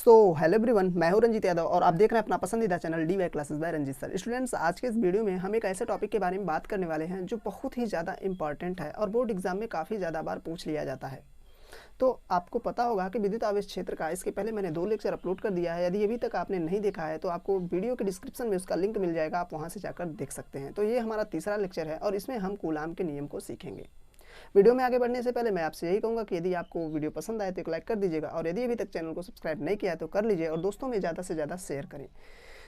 Hello everyone, मैं हूं रंजीत यादव और आप देख रहे हैं अपना पसंदीदा channel D Y classes by Ranjeet sir. Students, आज के इस वीडियो में हम एक ऐसे टॉपिक के बारे में बात करने वाले हैं जो बहुत ही ज़्यादा इंपॉर्टेंट है और बोर्ड एग्जाम में काफ़ी ज़्यादा बार पूछ लिया जाता है। तो आपको पता होगा कि विद्युत आवेश क्षेत्र का इसके पहले मैंने 2 लेक्चर अपलोड कर दिया है। यदि अभी तक आपने नहीं देखा है तो आपको वीडियो के डिस्क्रिप्शन में उसका लिंक मिल जाएगा, आप वहाँ से जाकर देख सकते हैं। तो ये हमारा तीसरा लेक्चर है और इसमें हम कूलाम के नियम को सीखेंगे। वीडियो में आगे बढ़ने से पहले मैं आपसे यही कहूँगा कि यदि आपको वीडियो पसंद आए तो एक लाइक कर दीजिएगा और यदि अभी तक चैनल को सब्सक्राइब नहीं किया है तो कर लीजिए और दोस्तों में ज़्यादा से ज़्यादा शेयर करें।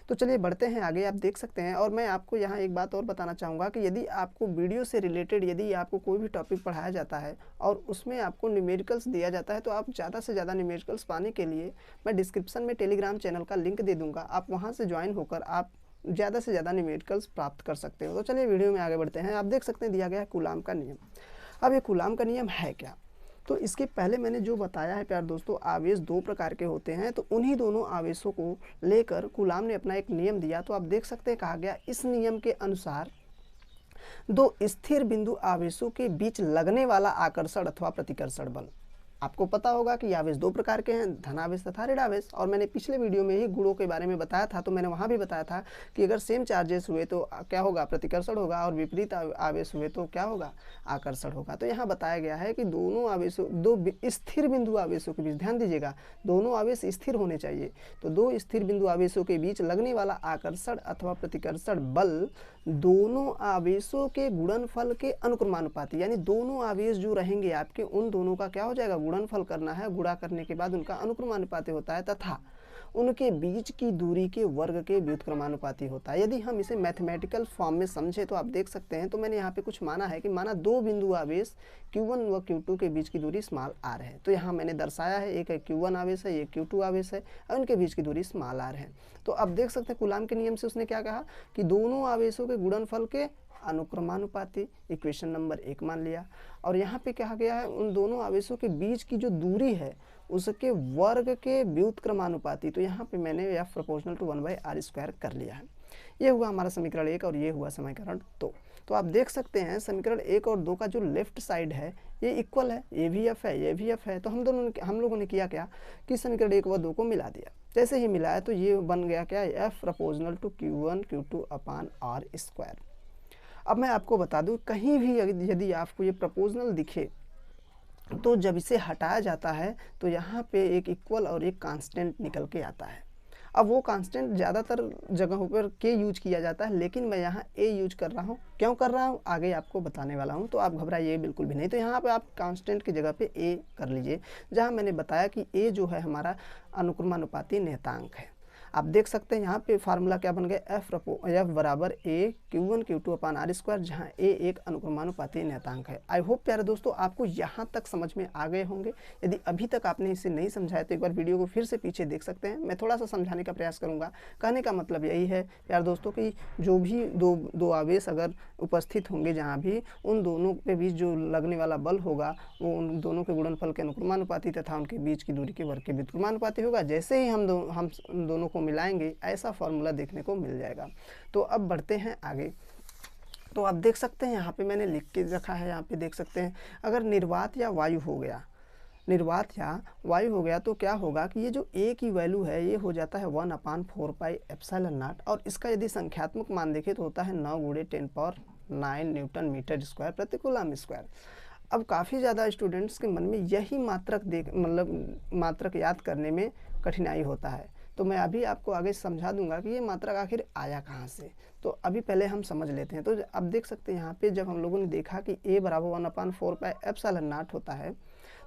तो चलिए बढ़ते हैं आगे। आप देख सकते हैं और मैं आपको यहाँ एक बात और बताना चाहूँगा कि यदि आपको वीडियो से रिलेटेड यदि आपको कोई भी टॉपिक पढ़ाया जाता है और उसमें आपको न्यूमेरिकल्स दिया जाता है तो आप ज़्यादा से ज़्यादा न्यूमेरिकल्स पाने के लिए मैं डिस्क्रिप्शन में टेलीग्राम चैनल का लिंक दे दूँगा, आप वहाँ से ज्वाइन होकर आप ज़्यादा से ज़्यादा न्यूमेरिकल्स प्राप्त कर सकते हो। तो चलिए वीडियो में आगे बढ़ते हैं। आप देख सकते हैं दिया गया है कूलाम का नियम। अब ये कूलाम का नियम है क्या? तो इसके पहले मैंने जो बताया है प्यार दोस्तों, आवेश 2 प्रकार के होते हैं। तो उन्हीं दोनों आवेशों को लेकर कूलाम ने अपना एक नियम दिया। तो आप देख सकते हैं कहा गया इस नियम के अनुसार 2 स्थिर बिंदु आवेशों के बीच लगने वाला आकर्षण अथवा प्रतिकर्षण बल। आपको पता होगा कि आवेश 2 प्रकार के हैं, धनावेश तथा ऋणावेश। और मैंने पिछले वीडियो में ही गुणों के बारे में बताया था, तो मैंने वहाँ भी बताया था कि अगर सेम चार्जेस हुए तो क्या होगा, प्रतिकर्षण होगा, और विपरीत आवेश हुए तो क्या होगा, आकर्षण होगा। तो यहाँ बताया गया है कि दोनों आवेशों 2 स्थिर बिंदु आवेशों के बीच, ध्यान दीजिएगा, दोनों आवेश स्थिर होने चाहिए। तो 2 स्थिर बिंदु आवेशों के बीच लगने वाला आकर्षण अथवा प्रतिकर्षण बल दोनों आवेशों के गुणनफल के अनुक्रमानुपाती, यानी दोनों आवेश जो रहेंगे आपके उन दोनों का क्या हो जाएगा, गुणनफल करना है, गुणा करने के बाद उनका अनुक्रमानुपाती होता है तथा उनके बीच की दूरी के वर्ग के व्युत्क्रमानुपाती होता है। यदि हम इसे मैथमेटिकल फॉर्म में समझे तो आप देख सकते हैं, तो मैंने यहाँ पे कुछ माना है कि माना 2 बिंदु आवेश Q1 व Q2 के बीच की दूरी स्मॉल r है। तो यहाँ मैंने दर्शाया है, एक है Q1 आवेश है, एक Q2 आवेश है और उनके बीच की दूरी स्मॉल r है। तो अब देख सकते हैं कूलाम के नियम से उसने क्या कहा कि दोनों आवेशों के गुणनफल के अनुक्रमानुपाती, इक्वेशन नंबर 1 मान लिया। और यहाँ पे कहा गया है उन दोनों आवेशों के बीच की जो दूरी है उसके वर्ग के व्युत्क्रमानुपाती। तो यहाँ पे मैंने F प्रोपोर्शनल टू 1/r² कर लिया है। ये हुआ हमारा समीकरण 1 और ये हुआ समीकरण 2। तो आप देख सकते हैं समीकरण 1 और 2 का जो लेफ्ट साइड है ये इक्वल है, ये भी F है, ये भी F है। तो हम लोगों ने किया क्या कि समीकरण 1 व 2 को मिला दिया। जैसे ही मिलाया तो ये बन गया क्या, F proportional to Q1 Q2 upon r²। अब मैं आपको बता दूं, कहीं भी यदि आपको ये प्रोपोर्शनल दिखे तो जब इसे हटाया जाता है तो यहाँ पे एक इक्वल और एक कांस्टेंट निकल के आता है। अब वो कांस्टेंट ज़्यादातर जगहों पर के यूज किया जाता है, लेकिन मैं यहाँ ए यूज कर रहा हूँ। क्यों कर रहा हूँ आगे आपको बताने वाला हूँ, तो आप घबराइए बिल्कुल भी नहीं। तो यहाँ पे आप कांस्टेंट की जगह पे ए कर लीजिए, जहाँ मैंने बताया कि ए जो है हमारा अनुक्रमानुपाती नियतांक है। आप देख सकते हैं यहाँ पे फार्मूला क्या बन गया, F बराबर ए Q1 Q2 अपान r², जहाँ ए एक अनुक्रमानुपाती नियतांक है। आई होप प्यारे दोस्तों आपको यहाँ तक समझ में आ गए होंगे। यदि अभी तक आपने इसे नहीं समझा है तो एक बार वीडियो को फिर से पीछे देख सकते हैं, मैं थोड़ा सा समझाने का प्रयास करूँगा। कहने का मतलब यही है प्यारे दोस्तों कि जो भी दो आवेश अगर उपस्थित होंगे जहाँ भी, उन दोनों के बीच जो लगने वाला बल होगा वो उन दोनों के गुणनफल के अनुक्रमानुपाती तथा उनके बीच की दूरी के वर्ग के व्युत्क्रमानुपाती होगा। जैसे ही हम दोनों को मिलाएंगे ऐसा फॉर्मूला देखने को मिल जाएगा। तो अब बढ़ते हैं आगे। तो आप देख सकते हैं यहाँ पे मैंने लिख के रखा है, यहाँ पे देख सकते हैं अगर निर्वात या वायु हो गया, तो क्या होगा कि ये जो ए की वैल्यू है ये हो जाता है 1/4πε0, और इसका यदि संख्यात्मक मान देखें तो होता है 9 × 10⁹ न्यूटन मीटर स्क्वायर प्रति कूलाम स्क्वायर। अब काफ़ी ज़्यादा स्टूडेंट्स के मन में यही मात्रक याद करने में कठिनाई होता है। तो मैं अभी आपको आगे समझा दूंगा कि ये मात्रक आखिर आया कहाँ से। तो अभी पहले हम समझ लेते हैं। तो अब देख सकते हैं यहाँ पे जब हम लोगों ने देखा कि a बराबर 1/4πε0 होता है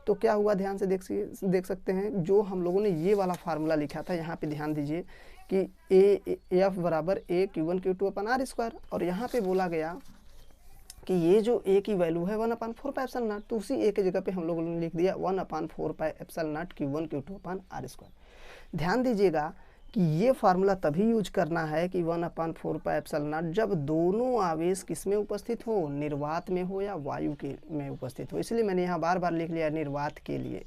तो क्या हुआ, ध्यान से देख सकते हैं जो हम लोगों ने ये वाला फार्मूला लिखा था, यहाँ पे ध्यान दीजिए कि F बराबर ए Q1 Q2 अपान r², और यहाँ पे बोला गया कि ये जो a की वैल्यू है 1/4πε0, तो उसी a की जगह पे हम लोगों ने लिख दिया 1/4πε0 Q1 Q2 अपान r²। ध्यान दीजिएगा कि ये फार्मूला तभी यूज करना है कि 1/4πε0 जब दोनों आवेश किस में उपस्थित हो, निर्वात में हो या वायु के में उपस्थित हो। इसलिए मैंने यहाँ बार बार लिख लिया निर्वात के लिए।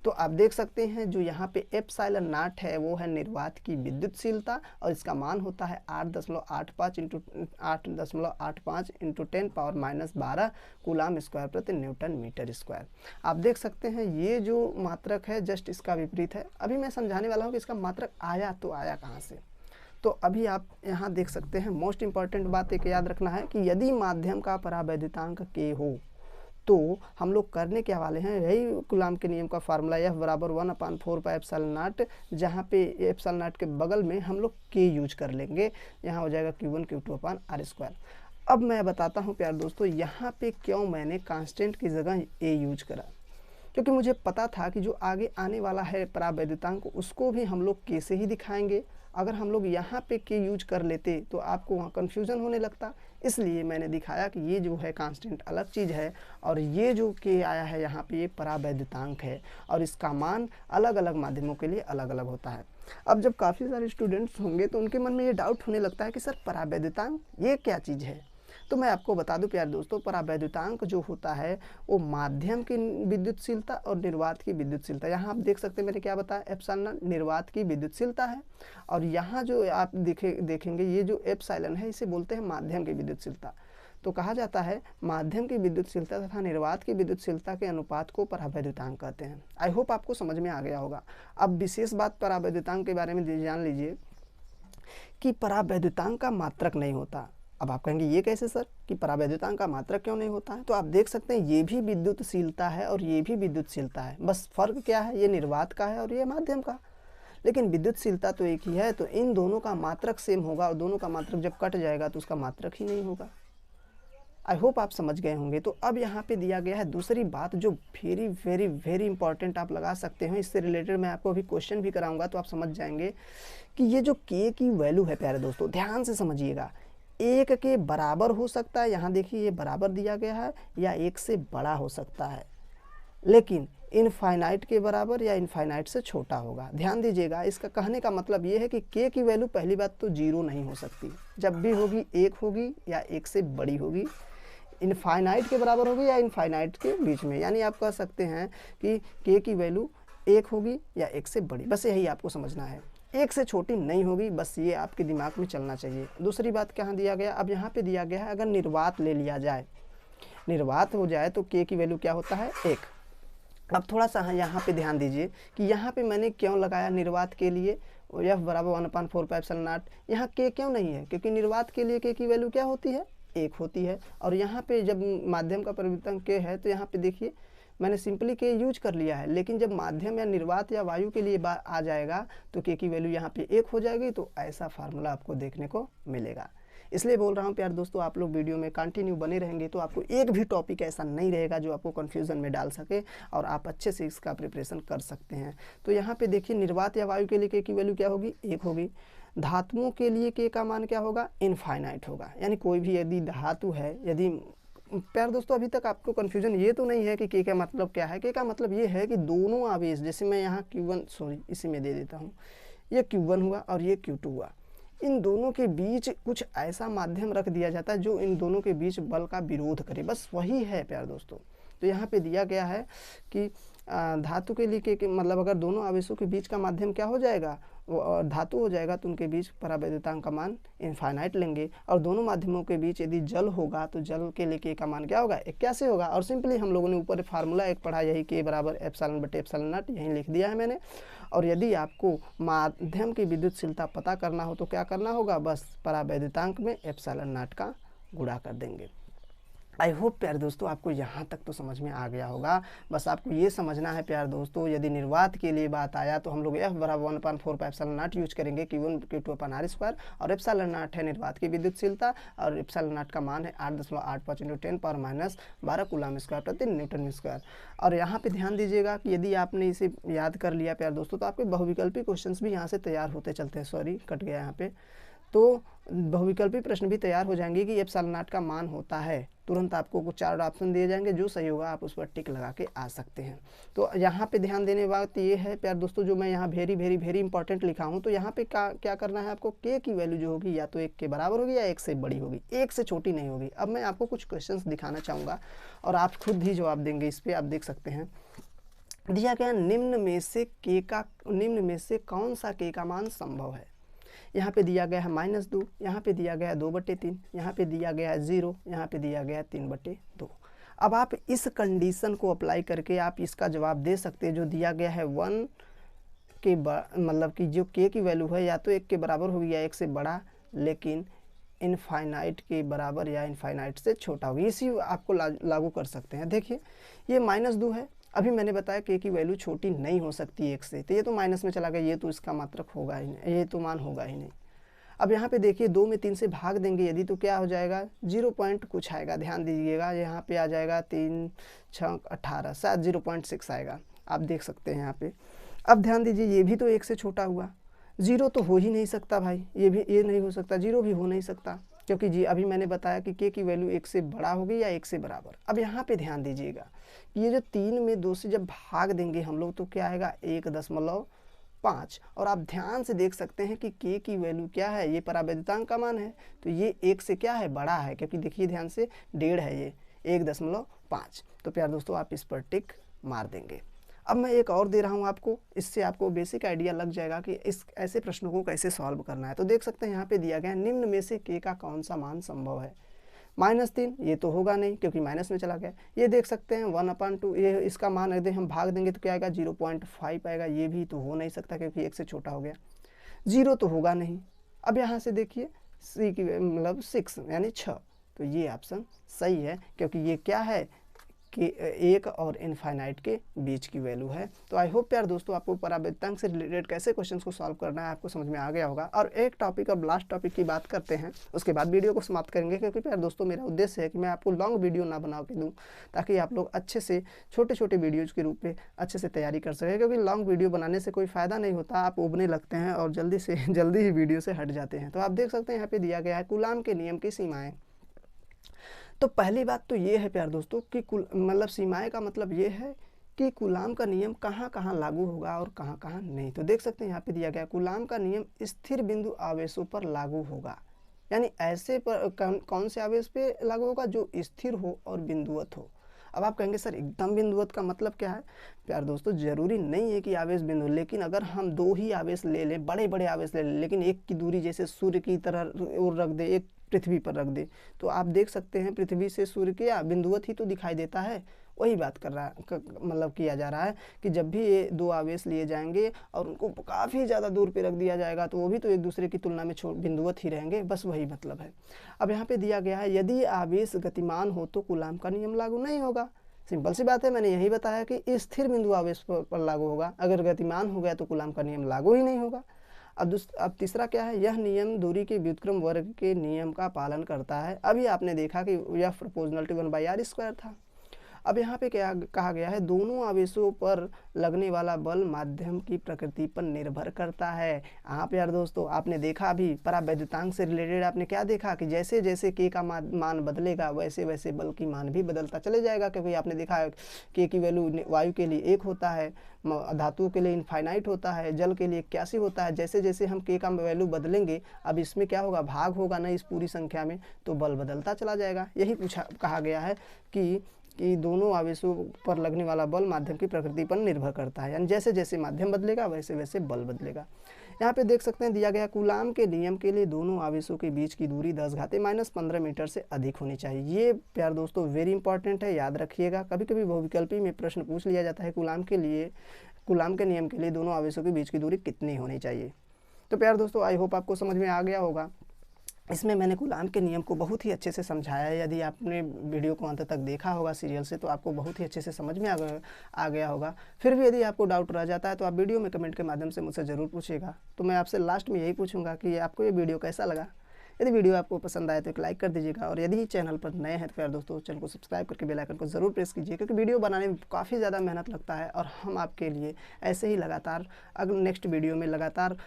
तो आप देख सकते हैं जो यहाँ पे एप्सिलॉन नॉट है वो है निर्वात की विद्युतशीलता और इसका मान होता है 8.85 इंटू 8.85 इंटू 10⁻⁻12 कूलाम स्क्वायर प्रति न्यूटन मीटर स्क्वायर। आप देख सकते हैं ये जो मात्रक है जस्ट इसका विपरीत है। अभी मैं समझाने वाला हूँ कि इसका मात्रक आया तो आया कहाँ से। तो अभी आप यहाँ देख सकते हैं मोस्ट इंपॉर्टेंट बात एक याद रखना है कि यदि माध्यम का परावैद्युतांक k हो तो हम लोग करने क्या वाले हैं, यही कूलाम के नियम का फार्मूला F बराबर 1/4πε0, जहाँ पे एप्सिलॉन नॉट के बगल में हम लोग k यूज कर लेंगे। यहाँ हो जाएगा Q1 Q2/r²। अब मैं बताता हूँ प्यार दोस्तों यहाँ पे क्यों मैंने कांस्टेंट की जगह a यूज करा, क्योंकि मुझे पता था कि जो आगे आने वाला है परावैद्युतांक उसको भी हम लोग k से ही दिखाएंगे। अगर हम लोग यहाँ पे k यूज कर लेते तो आपको वहाँ कन्फ्यूज़न होने लगता, इसलिए मैंने दिखाया कि ये जो है कांस्टेंट अलग चीज़ है और ये जो k आया है यहाँ पे ये परावैद्युतांक है और इसका मान अलग अलग माध्यमों के लिए अलग अलग होता है। अब जब काफ़ी सारे स्टूडेंट्स होंगे तो उनके मन में ये डाउट होने लगता है कि सर परावैद्युतांक ये क्या चीज़ है। तो मैं आपको बता दूं प्यार दोस्तों, परावैद्युतांक जो होता है वो माध्यम की विद्युतशीलता और निर्वात की विद्युतशीलता, यहाँ आप देख सकते हैं मैंने क्या बताया, एप्सिलॉन निर्वात की विद्युतशीलता है और यहाँ जो आप देखेंगे ये जो एप्सिलॉन है इसे बोलते हैं माध्यम की विद्युतशीलता। तो कहा जाता है माध्यम की विद्युतशीलता तथा निर्वात की विद्युतशीलता के अनुपात को परावैद्युतांक कहते हैं। आई होप आपको समझ में आ गया होगा। अब विशेष बात परावैद्युतांक के बारे में जान लीजिए कि परावैद्युतांक का मात्रक नहीं होता। अब आप कहेंगे ये कैसे सर कि परावैद्युतांक का मात्रक क्यों नहीं होता है। तो आप देख सकते हैं ये भी विद्युतशीलता है और ये भी विद्युतशीलता है, बस फर्क क्या है, ये निर्वात का है और ये माध्यम का, लेकिन विद्युतशीलता तो एक ही है। तो इन दोनों का मात्रक सेम होगा और दोनों का मात्रक जब कट जाएगा तो उसका मात्रक ही नहीं होगा। आई होप आप समझ गए होंगे। तो अब यहाँ पे दिया गया है दूसरी बात जो वेरी वेरी वेरी इंपॉर्टेंट आप लगा सकते हैं, इससे रिलेटेड मैं आपको अभी क्वेश्चन भी कराऊंगा तो आप समझ जाएंगे कि ये जो k की वैल्यू है प्यारे दोस्तों ध्यान से समझिएगा, 1 के बराबर हो सकता है, यहाँ देखिए ये बराबर दिया गया है, या 1 से बड़ा हो सकता है, लेकिन इनफाइनाइट के बराबर या इनफाइनाइट से छोटा होगा। ध्यान दीजिएगा, इसका कहने का मतलब ये है कि k की वैल्यू पहली बात तो 0 नहीं हो सकती, जब भी होगी 1 होगी या 1 से बड़ी होगी, इनफाइनाइट के बराबर होगी या इनफाइनाइट के बीच में, यानी आप कह सकते हैं कि k की वैल्यू 1 होगी या 1 से बड़ी, बस यही आपको समझना है। 1 से छोटी नहीं होगी, बस ये आपके दिमाग में चलना चाहिए। दूसरी बात कहाँ दिया गया, अब यहाँ पे दिया गया है अगर निर्वात ले लिया जाए, निर्वात हो जाए तो k की वैल्यू क्या होता है 1। अब थोड़ा सा यहाँ पे ध्यान दीजिए कि यहाँ पे मैंने क्यों लगाया निर्वात के लिए F बराबर 1/4πε0, यहाँ k क्यों नहीं है, क्योंकि निर्वात के लिए k की वैल्यू क्या होती है 1 होती है, और यहाँ पे जब माध्यम का परिवर्तन k है तो यहाँ पे देखिए मैंने सिंपली k यूज कर लिया है, लेकिन जब माध्यम या निर्वात या वायु के लिए आ जाएगा तो k की वैल्यू यहाँ पे 1 हो जाएगी। तो ऐसा फार्मूला आपको देखने को मिलेगा। इसलिए बोल रहा हूँ प्यार दोस्तों, आप लोग वीडियो में कंटिन्यू बने रहेंगे तो आपको एक भी टॉपिक ऐसा नहीं रहेगा जो आपको कन्फ्यूज़न में डाल सके और आप अच्छे से इसका प्रिपरेशन कर सकते हैं। तो यहाँ पे देखिए निर्वात या वायु के लिए k की वैल्यू क्या होगी 1 होगी, धातुओं के लिए k का मान क्या होगा इनफाइनाइट होगा, यानी कोई भी यदि धातु है, यदि प्यार दोस्तों अभी तक आपको कन्फ्यूजन ये तो नहीं है कि k का मतलब क्या है। k का मतलब ये है कि दोनों आवेश, जैसे मैं यहाँ Q1 सॉरी इसी में दे देता हूँ, ये Q1 हुआ और ये Q2 हुआ, इन दोनों के बीच कुछ ऐसा माध्यम रख दिया जाता है जो इन दोनों के बीच बल का विरोध करे, बस वही है प्यार दोस्तों। तो यहाँ पे दिया गया है कि धातु के लिए के मतलब अगर दोनों आवेशों के बीच का माध्यम क्या हो जाएगा वो धातु हो जाएगा तो उनके बीच परावैद्युतांक का मान इनफाइनाइट लेंगे, और दोनों माध्यमों के बीच यदि जल होगा तो जल के लिए k का मान क्या होगा 81 होगा। और सिंपली हम लोगों ने ऊपर फार्मूला एक पढ़ा, यही k बराबर एप्सिलॉन बटे एप्सिलॉन नॉट, यहीं लिख दिया है मैंने। और यदि आपको माध्यम की विद्युतशीलता पता करना हो तो क्या करना होगा, बस परावैद्युतांक में एप्सिलॉन नॉट का गुणा कर देंगे। आई होप प्यार दोस्तों आपको यहाँ तक तो समझ में आ गया होगा। बस आपको ये समझना है प्यार दोस्तों, यदि निर्वात के लिए बात आया तो हम लोग F बराबर 1/4πε0 यूज करेंगे Q1 Q2/r², और एप्सिलॉन नॉट है निर्वात की विद्युतशीलता और एप्सिलॉन नॉट का मान है 8.85 × 10⁻⁻12 कूलाम स्क्वायर प्रति न्यूटन स्क्वायर। और यहाँ पे ध्यान दीजिएगा कि यदि आपने इसे याद कर लिया प्यार दोस्तों तो आपके बहुविकल्पी क्वेश्चन भी यहाँ से तैयार होते चलते हैं, सॉरी कट गया यहाँ पे, तो बहुविकल्पी प्रश्न भी तैयार हो जाएंगे कि एप्सिलॉन नॉट का मान होता है, तुरंत आपको कुछ 4 ऑप्शन दिए जाएंगे, जो सही होगा आप उस पर टिक लगा के आ सकते हैं। तो यहाँ पे ध्यान देने बात ये है प्यार दोस्तों, जो मैं यहाँ वेरी वेरी वेरी इंपॉर्टेंट लिखा हूँ, तो यहाँ पे क्या करना है आपको, k की वैल्यू जो होगी या तो 1 के बराबर होगी या 1 से बड़ी होगी, 1 से छोटी नहीं होगी। अब मैं आपको कुछ क्वेश्चंस दिखाना चाहूँगा और आप खुद ही जवाब देंगे इस पर। आप देख सकते हैं दिया गया निम्न में से कौन सा के का मान संभव है। यहाँ पे दिया गया है -2, यहाँ पे दिया गया है 2/3, यहाँ पे दिया गया है 0, यहाँ पे दिया गया है 3/2। अब आप इस कंडीशन को अप्लाई करके आप इसका जवाब दे सकते हैं। जो दिया गया है 1 के मतलब कि जो के की वैल्यू है या तो 1 के बराबर होगी या 1 से बड़ा, लेकिन इनफाइनाइट के बराबर या इनफाइनाइट से छोटा होगी। इसी आपको लागू कर सकते हैं। देखिए ये -2 है, अभी मैंने बताया के की वैल्यू छोटी नहीं हो सकती 1 से, तो ये तो माइनस में चला गया, ये तो इसका मात्रक होगा ही नहीं, ये तो मान होगा ही नहीं। अब यहाँ पे देखिए 2 में 3 से भाग देंगे यदि तो क्या हो जाएगा 0 पॉइंट कुछ आएगा। ध्यान दीजिएगा यहाँ पे आ जाएगा 3 6 18, शायद 0.6 आएगा, आप देख सकते हैं यहाँ पे। अब ध्यान दीजिए ये भी तो 1 से छोटा हुआ, 0 तो हो ही नहीं सकता भाई, ये नहीं हो सकता, 0 भी हो नहीं सकता, क्योंकि जी अभी मैंने बताया कि के की वैल्यू 1 से बड़ा होगी या 1 से बराबर। अब यहाँ पे ध्यान दीजिएगा कि ये जो 3 में 2 से जब भाग देंगे हम लोग तो क्या आएगा 1.5, और आप ध्यान से देख सकते हैं कि के की वैल्यू क्या है, ये परावैद्युतांक का मान है, तो ये 1 से क्या है बड़ा है, क्योंकि देखिए ध्यान से 1.5 है, ये 1.5। तो प्यार दोस्तों आप इस पर टिक मार देंगे। अब मैं एक और दे रहा हूँ आपको, इससे आपको बेसिक आइडिया लग जाएगा कि इस ऐसे प्रश्नों को कैसे सॉल्व करना है। तो देख सकते हैं यहाँ पे दिया गया है निम्न में से के का कौन सा मान संभव है। -3 ये तो होगा नहीं क्योंकि माइनस में चला गया। ये देख सकते हैं 1/2, ये इसका मान यदि हम भाग देंगे तो क्या आएगा 0.5 आएगा, ये भी तो हो नहीं सकता क्योंकि 1 से छोटा हो गया। 0 तो होगा नहीं। अब यहाँ से देखिए सी की मतलब 6 यानी 6, तो ये ऑप्शन सही है क्योंकि ये क्या है कि 1 और इनफाइनाइट के बीच की वैल्यू है। तो आई होप यार दोस्तों आपको परावैद्युतांक से रिलेटेड कैसे क्वेश्चंस को सॉल्व करना है आपको समझ में आ गया होगा। और एक टॉपिक और लास्ट टॉपिक की बात करते हैं, उसके बाद वीडियो को समाप्त करेंगे, क्योंकि यार दोस्तों मेरा उद्देश्य है कि मैं आपको लॉन्ग वीडियो ना बना के दूँ, ताकि आप लोग अच्छे से छोटे छोटे वीडियोज़ के रूप में अच्छे से तैयारी कर सकें। क्योंकि लॉन्ग वीडियो बनाने से कोई फ़ायदा नहीं होता, आप उबने लगते हैं और जल्दी ही वीडियो से हट जाते हैं। तो आप देख सकते हैं यहाँ पर दिया गया है कूलाम के नियम की सीमाएँ। तो पहली बात तो ये है प्यार दोस्तों कि मतलब सीमाएं का मतलब ये है कि कूलाम का नियम कहाँ कहाँ लागू होगा और कहाँ कहाँ नहीं। तो देख सकते हैं यहाँ पे दिया गया कूलाम का नियम स्थिर बिंदु आवेशों पर लागू होगा, यानी ऐसे पर कौन से आवेश पे लागू होगा जो स्थिर हो और बिंदुवत हो। अब आप कहेंगे सर एकदम बिंदुवत का मतलब क्या है। प्यार दोस्तों जरूरी नहीं है कि आवेश बिंदु, लेकिन अगर हम 2 ही आवेश ले लें, बड़े बड़े आवेश ले लें, लेकिन एक की दूरी जैसे सूर्य की तरह और रख दे, एक पृथ्वी पर रख दे, तो आप देख सकते हैं पृथ्वी से सूर्य क्या बिंदुवत ही तो दिखाई देता है। वही बात कर रहा मतलब किया जा रहा है कि जब भी ये 2 आवेश लिए जाएंगे और उनको काफ़ी ज़्यादा दूर पे रख दिया जाएगा तो वो भी तो एक दूसरे की तुलना में बिंदुवत ही रहेंगे, बस वही मतलब है। अब यहाँ पे दिया गया है यदि आवेश गतिमान हो तो कूलाम का नियम लागू नहीं होगा। सिंपल सी बात है, मैंने यही बताया कि स्थिर बिंदु आवेश पर लागू होगा, अगर गतिमान हो गया तो कूलाम का नियम लागू ही नहीं होगा। अब तीसरा क्या है, यह नियम दूरी के व्युत्क्रम वर्ग के नियम का पालन करता है। अभी आपने देखा कि यह प्रोपोर्शनलिटी 1/r² था। अब यहाँ पे क्या कहा गया है, दोनों आवेशों पर लगने वाला बल माध्यम की प्रकृति पर निर्भर करता है। आप यार दोस्तों आपने देखा अभी परावैद्युतांक से रिलेटेड आपने क्या देखा कि जैसे जैसे के का मान बदलेगा वैसे वैसे बल की मान भी बदलता चले जाएगा। क्योंकि आपने देखा के की वैल्यू वायु के लिए 1 होता है, धातुओं के लिए इनफाइनाइट होता है, जल के लिए 81 होता है। जैसे जैसे हम के का वैल्यू बदलेंगे अब इसमें क्या होगा, भाग होगा ना इस पूरी संख्या में, तो बल बदलता चला जाएगा। यही कहा गया है कि दोनों आवेशों पर लगने वाला बल माध्यम की प्रकृति पर निर्भर करता है, यानी जैसे जैसे माध्यम बदलेगा वैसे वैसे बल बदलेगा। यहाँ पे देख सकते हैं दिया गया कूलाम के नियम के लिए दोनों आवेशों के बीच की दूरी 10⁻⁻15 मीटर से अधिक होनी चाहिए। ये प्यार दोस्तों वेरी इंपॉर्टेंट है, याद रखिएगा। कभी कभी बहुविकल्पी में प्रश्न पूछ लिया जाता है कूलाम के नियम के लिए दोनों आवेशों के बीच की दूरी कितनी होनी चाहिए। तो प्यार दोस्तों आई होप आपको समझ में आ गया होगा। इसमें मैंने कूलाम के नियम को बहुत ही अच्छे से समझाया है। यदि आपने वीडियो को अंत तक देखा होगा सीरियल से तो आपको बहुत ही अच्छे से समझ में आ गया होगा। फिर भी यदि आपको डाउट रह जाता है तो आप वीडियो में कमेंट के माध्यम से मुझसे ज़रूर पूछिएगा। तो मैं आपसे लास्ट में यही पूछूंगा कि आपको ये वीडियो कैसा लगा। यदि वीडियो आपको पसंद आए तो एक लाइक कर दीजिएगा, और यदि चैनल पर नए हैं तो प्यार दोस्तों चैनल को सब्सक्राइब करके बेल आइकन को ज़रूर प्रेस कीजिए, क्योंकि वीडियो बनाने में काफ़ी ज़्यादा मेहनत लगता है और हम आपके लिए ऐसे ही लगातार अगले नेक्स्ट वीडियो में लगातार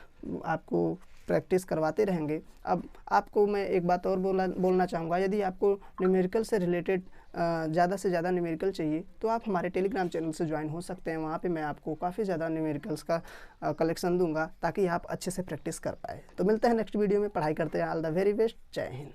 आपको प्रैक्टिस करवाते रहेंगे। अब आपको मैं एक बात और बोलना चाहूँगा, यदि आपको न्यूमेरिकल से रिलेटेड ज़्यादा से ज़्यादा न्यूमेरिकल चाहिए तो आप हमारे टेलीग्राम चैनल से ज्वाइन हो सकते हैं। वहाँ पे मैं आपको काफ़ी ज़्यादा न्यूमेरिकल्स का कलेक्शन दूंगा ताकि आप अच्छे से प्रैक्टिस कर पाए। तो मिलते हैं नेक्स्ट वीडियो में, पढ़ाई करते हैं। ऑल द वेरी बेस्ट, जय हिंद।